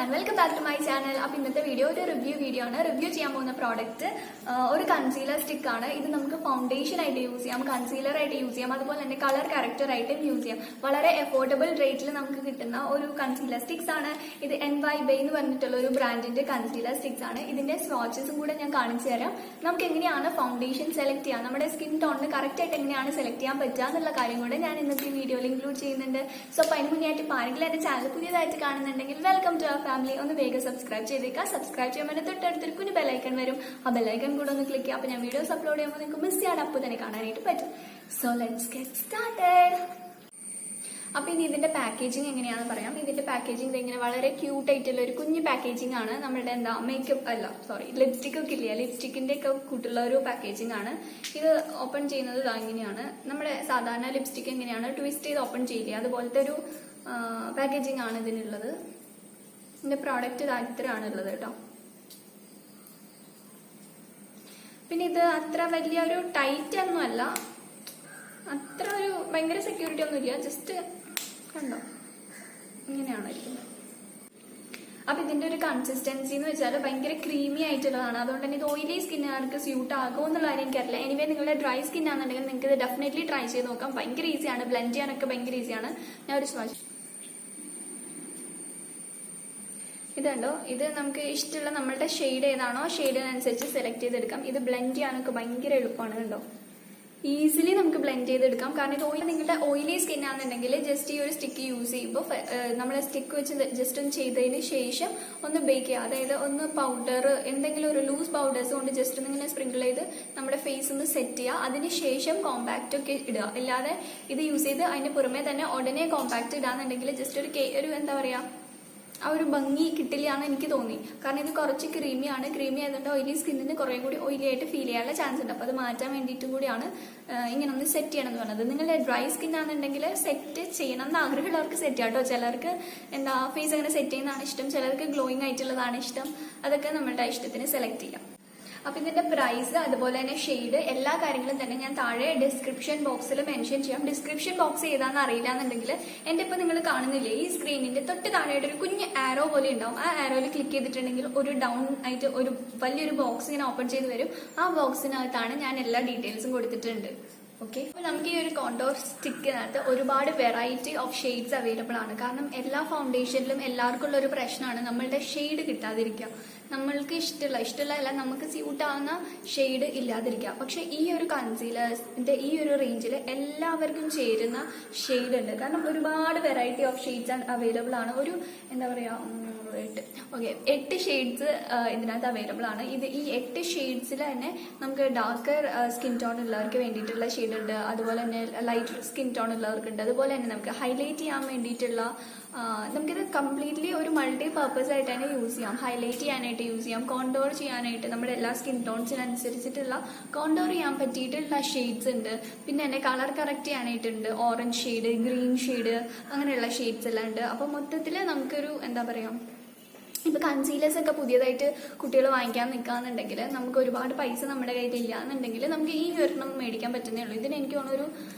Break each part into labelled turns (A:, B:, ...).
A: And welcome back to my channel. അപ്പോൾ ഇന്നത്തെ video ഒരു റിവ്യൂ ആണ്. റിവ്യൂ ചെയ്യാൻ പോകുന്ന പ്രോഡക്റ്റ് ഒരു കൺസീലർ സ്റ്റിക്ക് ആണ്. ഇത് നമുക്ക് ഫൗണ്ടേഷൻ ആയിട്ട് യൂസ് ചെയ്യാം, കൺസീലർ ആയിട്ട് യൂസ് ചെയ്യാം, അതുപോലെ തന്നെ കളർ കറക്റ്റർ ആയിട്ടും യൂസ് ചെയ്യാം. വളരെ അഫോർഡബിൾ റേറ്റിൽ നമുക്ക് കിട്ടുന്ന ഒരു കൺസീലർ സ്റ്റിക്സ് ആണ് ഇത്. NYBay എന്ന് പറഞ്ഞിട്ടുള്ള ഒരു ബ്രാൻഡിന്റെ കൺസീലർ സ്റ്റിക്സ് ആണ്. ഇതിന്റെ സ്വാച്ചസും കൂടെ ഞാൻ കാണിച്ചു തരാം. നമുക്ക് എങ്ങനെയാണ് ഫൗണ്ടേഷൻ സെലക്ട് ചെയ്യാം, നമ്മുടെ സ്കിൻ ടോണിന് കറക്റ്റ് ആയിട്ട് എങ്ങനെയാണ് സെലക്ട് ചെയ്യാൻ പറ്റുക എന്നുള്ള കാര്യം കൂടെ ഞാൻ ഇന്നത്തെ വീഡിയോയിൽ ഇൻക്ലൂഡ് ചെയ്യുന്നുണ്ട്. സോ അപ്പോൾ അതിന് മുന്നേ ആയിട്ട് ആരെങ്കിലും എന്റെ ചാനൽ പുതിയതായിട്ട് കാണുന്നുണ്ടെങ്കിൽ വെൽക്കം ടു അവർ ഫാമിലി. ഒന്ന് വേഗം സബ്സ്ക്രൈബ് ചെയ്തേക്കുക. സബ്സ്ക്രൈബ് ചെയ്യുമ്പോൾ തൊട്ടടുത്തൊരു കുഞ്ഞു ബെല്ലൈക്കൺ വരും. ആ ബെല്ലൈക്കൺ കൂടെ ഒന്ന് ക്ലിക്ക് ചെയ്യാം. അപ്പോൾ ഞാൻ വീഡിയോസ് അപ്ലോഡ് ചെയ്യുമ്പോൾ നിങ്ങൾക്ക് മിസ് ചെയ്യാൻ അപ്പോൾ തന്നെ കാണാനായിട്ട് പറ്റും. So let's get started. അപ്പൊ ഇനി ഇതിന്റെ പാക്കേജിങ് എങ്ങനെയാണെന്ന് പറയാം. ഇതിന്റെ പാക്കേജിങ് ഇങ്ങനെ വളരെ ക്യൂട്ട് ആയിട്ടുള്ള ഒരു കുഞ്ഞു പാക്കേജിംഗ് ആണ്. നമ്മുടെ മേക്കപ്പ് ലിപ്സ്റ്റിക് ഒക്കെ ഇല്ല, ലിപ്സ്റ്റിക്കിന്റെ ഒക്കെ കൂട്ടുള്ള ഒരു പാക്കേജിംഗ് ആണ്. ഇത് ഓപ്പൺ ചെയ്യുന്നത് ഇങ്ങനെയാണ്. നമ്മുടെ സാധാരണ ലിപ്സ്റ്റിക് എങ്ങനെയാണ് ട്വിസ്റ്റ് ചെയ്ത് ഓപ്പൺ ചെയ്യില്ലേ, അതുപോലത്തെ ഒരു പാക്കേജിംഗ് ആണ് ഇതിനുള്ളത്. ഇതിന്റെ പ്രോഡക്റ്റ് ഇത്രയാണ് ഉള്ളത് കേട്ടോ. പിന്നെ ഇത് അത്ര വലിയൊരു ടൈറ്റ് ഒന്നും അല്ല, അത്ര ഒരു ഭയങ്കര സെക്യൂരിറ്റി ഒന്നും ഇല്ല. ജസ്റ്റ് കണ്ടോ, ഇങ്ങനെയാണ് ഇരിക്കുന്നത്. അപ്പൊ ഇതിന്റെ ഒരു കൺസിസ്റ്റൻസി എന്ന് വെച്ചാൽ ഭയങ്കര ക്രീമി ആയിട്ടുള്ളതാണ്. അതുകൊണ്ട് തന്നെ ഇത് ഓയിലി സ്കിന്നുകാർക്ക് സ്യൂട്ട് ആകുമോ എന്നുള്ള കാര്യം എനിക്കറിയില്ല. എനിവേ നിങ്ങളുടെ ഡ്രൈ സ്കിൻ ആണെന്നുണ്ടെങ്കിൽ നിങ്ങൾക്ക് ഇത് ഡെഫിനറ്റ്ലി ട്രൈ ചെയ്ത് നോക്കാം. ഭയങ്കര ഈസിയാണ്, ബ്ലെൻഡ് ചെയ്യാനൊക്കെ ഭയങ്കര ഈസിയാണ്. ഞാൻ ഒരു സ്വാച്ച് ഇതുണ്ടോ, ഇത് നമുക്ക് ഇഷ്ടമുള്ള നമ്മളുടെ ഷെയ്ഡ് ഏതാണോ ഷെയ്ഡിനനുസരിച്ച് സെലക്ട് ചെയ്തെടുക്കാം. ഇത് ബ്ലെൻഡ് ചെയ്യാനൊക്കെ ഭയങ്കര എളുപ്പമാണ്. കണ്ടോ, ഈസിലി നമുക്ക് ബ്ലെൻഡ് ചെയ്തെടുക്കാം. കാരണം ഇത് നിങ്ങളുടെ ഓയിലി സ്കിൻ ആണെന്നുണ്ടെങ്കിൽ ജസ്റ്റ് ഈ ഒരു സ്റ്റിക്ക് യൂസ് ചെയ്യുമ്പോൾ നമ്മളെ സ്റ്റിക്ക് വെച്ച് ജസ്റ്റ് ഒന്ന് ചെയ്തതിന് ശേഷം ഒന്ന് ബേക്ക് ചെയ്യുക. അതായത് ഒന്ന് പൗഡർ, എന്തെങ്കിലും ഒരു ലൂസ് പൗഡേഴ്സ് കൊണ്ട് ജസ്റ്റ് ഒന്ന് ഇങ്ങനെ സ്പ്രിങ്കിൾ ചെയ്ത് നമ്മുടെ ഫേസ് ഒന്ന് സെറ്റ് ചെയ്യുക. അതിനുശേഷം കോമ്പാക്റ്റ് ഒക്കെ ഇടുക. അല്ലാതെ ഇത് യൂസ് ചെയ്ത് അതിന് പുറമെ തന്നെ ഉടനെ കോമ്പാക്റ്റ് ഇടാന്നുണ്ടെങ്കിൽ ജസ്റ്റ് ഒരു എന്താ പറയാ, ആ ഒരു ഭംഗി കിട്ടില്ല എന്ന് എനിക്ക് തോന്നി. കാരണം ഇത് കുറച്ച് ക്രീമിയാണ്. ക്രീമി ആയതുകൊണ്ട് ഓയിലി സ്കിന്നിന് കുറെ കൂടി ഓയിലി ആയിട്ട് ഫീൽ ചെയ്യാനുള്ള ചാൻസ് ഉണ്ട്. അപ്പോൾ അത് മാറ്റാൻ വേണ്ടിയിട്ടും കൂടിയാണ് ഇങ്ങനെ ഒന്ന് സെറ്റ് ചെയ്യണം എന്ന് പറഞ്ഞത്. നിങ്ങളുടെ ഡ്രൈ സ്കിൻ ആണെന്നുണ്ടെങ്കിൽ സെറ്റ് ചെയ്യണം എന്ന് ആഗ്രഹമുള്ളവർക്ക് സെറ്റ് ചെയ്യാം കേട്ടോ. ചിലർക്ക് ഫേസ് അങ്ങനെ സെറ്റ് ചെയ്യുന്നതാണ് ഇഷ്ടം, ചിലർക്ക് ഗ്ലോയിങ് ആയിട്ടുള്ളതാണ് ഇഷ്ടം. അതൊക്കെ നമ്മളുടെ ഇഷ്ടത്തിന് സെലക്ട് ചെയ്യാം. അപ്പൊ ഇതിന്റെ പ്രൈസ് അതുപോലെ തന്നെ ഷെയ്ഡ് എല്ലാ കാര്യങ്ങളും തന്നെ ഞാൻ താഴെ ഡിസ്ക്രിപ്ഷൻ ബോക്സിൽ മെൻഷൻ ചെയ്യാം. ഡിസ്ക്രിപ്ഷൻ ബോക്സ് ഏതാണെന്ന് അറിയില്ല എന്നുണ്ടെങ്കിൽ എന്റെ ഇപ്പൊ നിങ്ങൾ കാണുന്നില്ലേ ഈ സ്ക്രീനിന്റെ തൊട്ട് താഴെയായിട്ട് ഒരു കുഞ്ഞ് ആരോ പോലെ ഉണ്ടാവും. ആ ആരോയിൽ ക്ലിക്ക് ചെയ്തിട്ടുണ്ടെങ്കിൽ ഒരു ഡൗൺ ആയിട്ട് ഒരു വലിയൊരു ബോക്സ് ഇങ്ങനെ ഓപ്പൺ ചെയ്ത് വരും. ആ ബോക്സിനകത്താണ് ഞാൻ എല്ലാ ഡീറ്റെയിൽസും കൊടുത്തിട്ടുണ്ട്. ഓക്കെ, അപ്പൊ നമുക്ക് ഈ ഒരു കോണ്ടോർ സ്റ്റിക്കിനകത്ത് ഒരുപാട് വെറൈറ്റി ഓഫ് ഷെയ്ഡ്സ് അവൈലബിൾ ആണ്. കാരണം എല്ലാ ഫൗണ്ടേഷനിലും എല്ലാവർക്കും ഉള്ള ഒരു പ്രശ്നമാണ് നമ്മളുടെ ഷെയ്ഡ് കിട്ടാതിരിക്കുക. നമ്മൾക്ക് ഇഷ്ടമുള്ള അല്ല നമുക്ക് സ്യൂട്ട് ആവുന്ന ഷെയ്ഡ് ഇല്ലാതിരിക്കുക. പക്ഷെ ഈ ഒരു കൺസീലേഴ്സിന്റെ ഈ ഒരു റേഞ്ചിൽ എല്ലാവർക്കും ചേരുന്ന ഷെയ്ഡ് ഉണ്ട്. കാരണം ഒരുപാട് വെറൈറ്റി ഓഫ് ഷെയ്ഡ്സ് അവൈലബിൾ ആണ്. ഒരു എന്താ പറയാ 8 ഷെയ്ഡ്സ് ഇതിനകത്ത് അവൈലബിൾ ആണ്. ഈ 8 ഷെയ്ഡ്സിൽ തന്നെ നമുക്ക് ഡാർക്കർ സ്കിൻ ടോൺ ഉള്ളവർക്ക് വേണ്ടിയിട്ടുള്ള ഷെയ്ഡ് ഉണ്ട്, അതുപോലെ തന്നെ ലൈറ്റ് സ്കിൻ ടോൺ ഉള്ളവർക്കുണ്ട്. അതുപോലെ തന്നെ നമുക്ക് ഹൈലൈറ്റ് ചെയ്യാൻ വേണ്ടിയിട്ടുള്ള നമുക്കിത് കംപ്ലീറ്റ്ലി ഒരു മൾട്ടി പർപ്പസ് ആയിട്ട് തന്നെ യൂസ് ചെയ്യാം. ഹൈലൈറ്റ് ചെയ്യാനായിട്ട് യൂസ് ചെയ്യാം, കോണ്ടോർ ചെയ്യാനായിട്ട് നമ്മുടെ എല്ലാ സ്കിൻ ടോൺസിനനുസരിച്ചിട്ടുള്ള കോണ്ടോർ ചെയ്യാൻ പറ്റിയിട്ടുള്ള ഷെയ്ഡ്സ് ഉണ്ട്. പിന്നെ തന്നെ കളർ കറക്റ്റ് ചെയ്യാനായിട്ടുണ്ട്. ഓറഞ്ച് ഷെയ്ഡ്, ഗ്രീൻ ഷെയ്ഡ്, അങ്ങനെയുള്ള ഷെയ്ഡ്സ് എല്ലാം ഉണ്ട്. അപ്പൊ മൊത്തത്തിൽ നമുക്കൊരു എന്താ പറയാ, ഇപ്പൊ കൺസീലേഴ്സ് ഒക്കെ പുതിയതായിട്ട് കുട്ടികൾ വാങ്ങിക്കാൻ നിൽക്കാന്നുണ്ടെങ്കിൽ നമുക്ക് ഒരുപാട് പൈസ നമ്മുടെ കയ്യിൽ ഇല്ല എന്നുണ്ടെങ്കിൽ നമുക്ക് ഈ ഒരെണ്ണം മേടിക്കാൻ പറ്റുന്നേ ഉള്ളൂ. ഇതിന് എനിക്ക് തോന്നുന്നു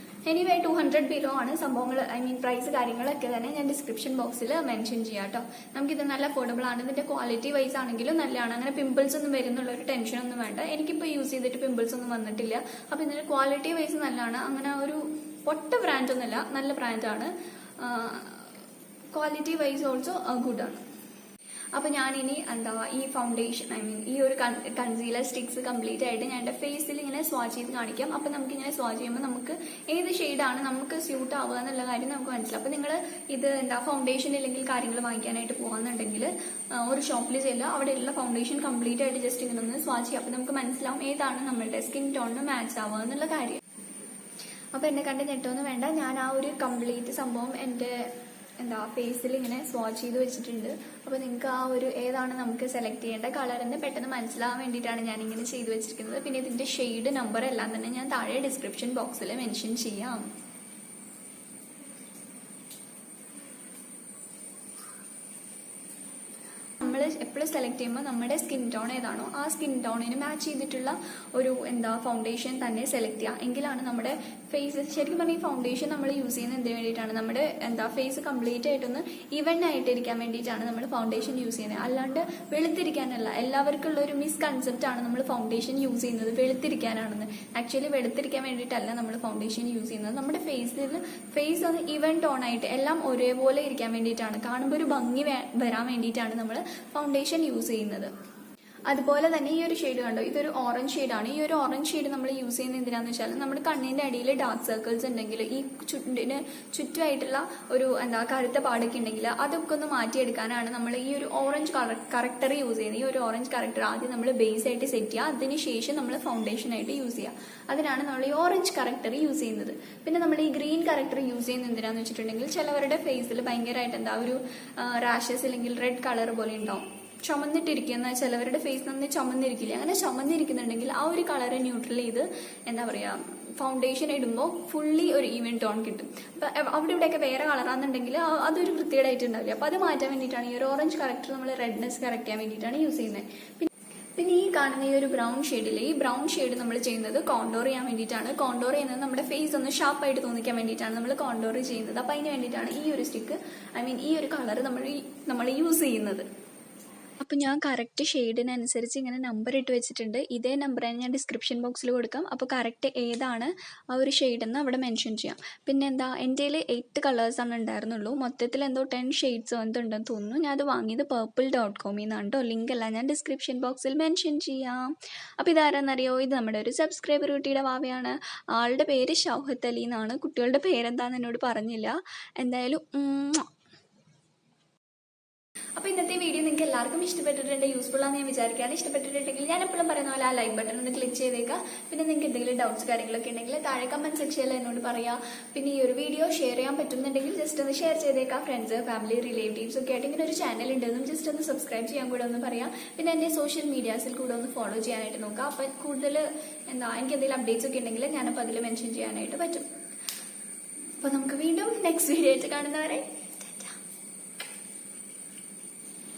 A: എനിവേ 200 ബിലോ ആണ് സംഭവങ്ങൾ. പ്രൈസ് കാര്യങ്ങളൊക്കെ തന്നെ ഞാൻ ഡിസ്ക്രിപ്ഷൻ ബോക്സിൽ മെൻഷൻ ചെയ്യാം കേട്ടോ. നമുക്കിത് നല്ല അഫോർഡബിൾ ആണ്. ഇതിന്റെ ക്വാളിറ്റി വൈസ് ആണെങ്കിലും നല്ലതാണ്. അങ്ങനെ പിമ്പിൾസ് ഒന്നും വരുന്നുള്ള ഒരു ടെൻഷൻ ഒന്നും വേണ്ട. എനിക്കിപ്പോൾ യൂസ് ചെയ്തിട്ട് പിമ്പിൾസ് ഒന്നും വന്നിട്ടില്ല. അപ്പൊ ഇതിന്റെ ക്വാളിറ്റി വൈസ് നല്ലതാണ്. അങ്ങനെ ഒരു പൊട്ട ബ്രാൻഡ് ഒന്നുമല്ല, നല്ല ബ്രാൻഡാണ്. ക്വാളിറ്റി വൈസ് ഓൾസോ ഗുഡ് ആണ്. അപ്പൊ ഞാനിനി ഈ ഫൗണ്ടേഷൻ ഈ ഒരു കൺസീലർ സ്റ്റിക്സ് കംപ്ലീറ്റ് ആയിട്ട് ഞാൻ എന്റെ ഫേസിൽ ഇങ്ങനെ സ്വാച്ച് ചെയ്ത് കാണിക്കാം. അപ്പൊ നമുക്ക് ഇങ്ങനെ സ്വാച്ച് ചെയ്യുമ്പോൾ നമുക്ക് ഏത് ഷെയ്ഡാണ് നമുക്ക് സ്യൂട്ട് ആവുക എന്നുള്ള കാര്യം നമുക്ക് മനസ്സിലാവും. അപ്പൊ നിങ്ങൾ ഇത് ഫൗണ്ടേഷൻ ഇല്ലെങ്കിൽ കാര്യങ്ങൾ വാങ്ങിക്കാനായിട്ട് പോകാന്നുണ്ടെങ്കിൽ ഒരു ഷോപ്പിൽ ചെല്ലുക, അവിടെയുള്ള ഫൗണ്ടേഷൻ കംപ്ലീറ്റ് ആയിട്ട് ജസ്റ്റ് ഇങ്ങനെ ഒന്ന് സ്വാച്ച് ചെയ്യുക. അപ്പൊ നമുക്ക് മനസ്സിലാവും ഏതാണ് നമ്മളുടെ സ്കിൻ ടോണിന് മാച്ച് ആവുക എന്നുള്ള കാര്യം. അപ്പൊ എന്നെ കണ്ട് ഞെട്ടൊന്നും വേണ്ട, ഞാൻ ആ ഒരു കംപ്ലീറ്റ് സംഭവം എന്റെ ഫേസിൽ ഇങ്ങനെ സ്വാച്ച് ചെയ്ത് വെച്ചിട്ടുണ്ട്. അപ്പൊ നിങ്ങൾക്ക് ആ ഒരു ഏതാണ് നമുക്ക് സെലക്ട് ചെയ്യേണ്ട കളർ എന്ന് പെട്ടെന്ന് മനസ്സിലാവാൻ വേണ്ടിയിട്ടാണ് ഞാൻ ഇങ്ങനെ ചെയ്ത് വെച്ചിരിക്കുന്നത്. പിന്നെ ഇതിന്റെ ഷെയ്ഡ് നമ്പർ എല്ലാം തന്നെ ഞാൻ താഴെ ഡിസ്ക്രിപ്ഷൻ ബോക്സിൽ മെൻഷൻ ചെയ്യാം. നമ്മൾ എപ്പോഴും സെലക്ട് ചെയ്യുമ്പോൾ നമ്മുടെ സ്കിൻ ടോൺ ഏതാണോ ആ സ്കിൻ ടോണിന് മാച്ച് ചെയ്തിട്ടുള്ള ഒരു ഫൗണ്ടേഷൻ തന്നെ സെലക്ട് ചെയ്യുക. എങ്കിലാണ് നമ്മുടെ ഫേസ്, ശരിക്കും പറഞ്ഞാൽ ഈ ഫൗണ്ടേഷൻ നമ്മൾ യൂസ് ചെയ്യുന്നത് എന്തിനു വേണ്ടിയിട്ടാണ്, നമ്മുടെ ഫേസ് കംപ്ലീറ്റ് ആയിട്ടൊന്ന് ഈവൻ ആയിട്ടിരിക്കാൻ വേണ്ടിയിട്ടാണ് നമ്മൾ ഫൗണ്ടേഷൻ യൂസ് ചെയ്യുന്നത്. അല്ലാണ്ട് വെളുത്തിരിക്കാനല്ല. എല്ലാവർക്കും ഉള്ള ഒരു മിസ്കൺസെപ്റ്റ് ആണ് നമ്മൾ ഫൗണ്ടേഷൻ യൂസ് ചെയ്യുന്നത് വെളുത്തിരിക്കാനാണെന്ന്. ആക്ച്വലി വെളുത്തിരിക്കാൻ വേണ്ടിയിട്ടല്ല നമ്മൾ ഫൗണ്ടേഷൻ യൂസ് ചെയ്യുന്നത്. നമ്മുടെ ഫേസ് ഒന്ന് ഈവൻ ടോൺ ആയിട്ട് എല്ലാം ഒരേപോലെ ഇരിക്കാൻ വേണ്ടിയിട്ടാണ്, കാണുമ്പോൾ ഒരു ഭംഗി വരാൻ വേണ്ടിയിട്ടാണ് നമ്മൾ ഫൗണ്ടേഷൻ യൂസ് ചെയ്യുന്നത്. അതുപോലെ തന്നെ ഈ ഒരു ഷെയ്ഡ് കണ്ടോ, ഇതൊരു ഓറഞ്ച് ഷെയ്ഡാണ്. ഈ ഒരു ഓറഞ്ച് ഷെയ്ഡ് നമ്മൾ യൂസ് ചെയ്യുന്നത് എന്തിനാന്ന് വെച്ചാൽ നമ്മുടെ കണ്ണിന്റെ അടിയിൽ ഡാർക്ക് സർക്കിൾസ് ഉണ്ടെങ്കിൽ, ഈ ചുണ്ടിന് ചുറ്റുമായിട്ടുള്ള ഒരു കറുത്ത പാടൊക്കെ ഉണ്ടെങ്കിൽ അതൊക്കെ ഒന്ന് മാറ്റിയെടുക്കാനാണ് നമ്മൾ ഈ ഒരു ഓറഞ്ച് കറക്റ്റർ യൂസ് ചെയ്യുന്നത്. ഈ ഒരു ഓറഞ്ച് കറക്റ്റർ ആദ്യം നമ്മൾ ബേസ് ആയിട്ട് സെറ്റ് ചെയ്യുക, അതിനുശേഷം നമ്മൾ ഫൗണ്ടേഷൻ ആയിട്ട് യൂസ് ചെയ്യുക. അതിനാണ് നമ്മൾ ഈ ഓറഞ്ച് കറക്റ്റർ യൂസ് ചെയ്യുന്നത്. പിന്നെ നമ്മൾ ഈ ഗ്രീൻ കറക്റ്റർ യൂസ് ചെയ്യുന്നത് എന്തിനാന്ന് വെച്ചിട്ടുണ്ടെങ്കിൽ ചിലവരുടെ ഫേസിൽ ഭയങ്കരമായിട്ട് ഒരു റാഷസ് അല്ലെങ്കിൽ റെഡ് കളർ പോലെ ഉണ്ടാവും, ചുമന്നിട്ടിരിക്കുന്ന ചിലവരുടെ ഫേസ് നന്നായി ചുമന്നിരിക്കില്ല. അങ്ങനെ ചുമന്നിരിക്കുന്നുണ്ടെങ്കിൽ ആ ഒരു കളറ് ന്യൂട്രൽ ചെയ്ത് ഫൗണ്ടേഷൻ ഇടുമ്പോൾ ഫുള്ളി ഒരു ഈവൻ ടോൺ കിട്ടും. അപ്പം അവിടെ ഇവിടെയൊക്കെ വേറെ കളറാണെന്നുണ്ടെങ്കിൽ അതൊരു വൃത്തികേടായിട്ടുണ്ടാവില്ല. അപ്പം അത് മാറ്റാൻ വേണ്ടിയിട്ടാണ് ഈ ഒരു ഓറഞ്ച് കറക്റ്റർ നമ്മൾ റെഡ്നെസ് കറക്റ്റ് ചെയ്യാൻ വേണ്ടിയിട്ടാണ് യൂസ് ചെയ്യുന്നത്. പിന്നെ ഈ കാണുന്ന ഈ ഒരു ബ്രൗൺ ഷെയ്ഡിൽ, ഈ ബ്രൗൺ ഷെയ്ഡ് നമ്മൾ ചെയ്യുന്നത് കോണ്ടോർ ചെയ്യാൻ വേണ്ടിയിട്ടാണ്. കോണ്ടോർ ചെയ്യുന്നത് നമ്മുടെ ഫേസ് ഒന്ന് ഷാർപ്പായിട്ട് തോന്നിക്കാൻ വേണ്ടിയിട്ടാണ് നമ്മൾ കോണ്ടോർ ചെയ്യുന്നത്. അപ്പം അതിന് വേണ്ടിയിട്ടാണ് ഈ ഒരു സ്റ്റിക്ക്, ഈ ഒരു കളർ നമ്മൾ യൂസ് ചെയ്യുന്നത്. അപ്പോൾ ഞാൻ കറക്റ്റ് ഷെയ്ഡിനനുസരിച്ച് ഇങ്ങനെ നമ്പർ ഇട്ട് വെച്ചിട്ടുണ്ട്. ഇതേ നമ്പർ തന്നെ ഞാൻ ഡിസ്ക്രിപ്ഷൻ ബോക്സിൽ കൊടുക്കാം. അപ്പോൾ കറക്റ്റ് ഏതാണ് ആ ഒരു ഷെയ്ഡെന്ന് അവിടെ മെൻഷൻ ചെയ്യാം. പിന്നെ എൻ്റെ കയ്യിൽ 8 കളേഴ്സാണ് ഉണ്ടായിരുന്നുള്ളൂ. മൊത്തത്തിൽ 10 ഷെയ്ഡ്സോ എന്തുണ്ടെന്ന് തോന്നുന്നു. ഞാൻ അത് വാങ്ങിയത് purple.com നിന്നാണ് കേട്ടോ. ലിങ്ക് എല്ലാം ഞാൻ ഡിസ്ക്രിപ്ഷൻ ബോക്സിൽ മെൻഷൻ ചെയ്യാം. അപ്പോൾ ഇതാരെന്നറിയോ, ഇത് നമ്മുടെ ഒരു സബ്സ്ക്രൈബർ കുട്ടിയുടെ വാവയാണ്. ആളുടെ പേര് ഷൗഹത്ത് അലി എന്നാണ്. കുട്ടികളുടെ പേരെന്താണെന്ന് എന്നോട് പറഞ്ഞില്ല. എന്തായാലും അപ്പോൾ ഇന്നത്തെ വീഡിയോ നിങ്ങൾക്ക് എല്ലാവർക്കും ഇഷ്ടപ്പെട്ടിട്ടുണ്ട്, യൂസ്ഫുൾ ആണെന്ന് ഞാൻ വിചാരിക്കുകയാണ്. ഇഷ്ടപ്പെട്ടിട്ടുണ്ടെങ്കിൽ ഞാൻ എപ്പോഴും പറയുന്ന പോലെ ആ ലൈക്ക് ബട്ടൺ ഒന്ന് ക്ലിക്ക് ചെയ്തേക്കാം. പിന്നെ നിങ്ങൾക്ക് എന്തെങ്കിലും ഡൗട്ട്സ് കാര്യങ്ങളൊക്കെ ഉണ്ടെങ്കിൽ താഴെ കമന്റ് സെക്ഷനിൽ എന്നോട് പറയാം. പിന്നെ ഈ ഒരു വീഡിയോ ഷെയർ ചെയ്യാൻ പറ്റുന്നുണ്ടെങ്കിൽ ജസ്റ്റ് ഒന്ന് ഷെയർ ചെയ്തേക്കാം. ഫ്രണ്ട്സ്, ഫാമിലി, റിലേറ്റീവ്സ് ഒക്കെ ആയിട്ട് ഇങ്ങനെ ഒരു ചാനൽ ഉണ്ടെന്നും ജസ്റ്റ് ഒന്ന് സബ്സ്ക്രൈബ് ചെയ്യാൻ കൂടെ ഒന്ന് പറയാം. പിന്നെ എൻ്റെ സോഷ്യൽ മീഡിയാസിൽ കൂടെ ഒന്ന് ഫോളോ ചെയ്യാനായിട്ട് നോക്കാം. അപ്പം കൂടുതൽ എനിക്ക് എന്തെങ്കിലും അപ്ഡേറ്റ്സ് ഒക്കെ ഉണ്ടെങ്കിൽ ഞാനപ്പോൾ അതിൽ മെൻഷൻ ചെയ്യാനായിട്ട് പറ്റും. അപ്പോൾ നമുക്ക് വീണ്ടും നെക്സ്റ്റ് വീഡിയോ ആയിട്ട് കാണുന്നവരെ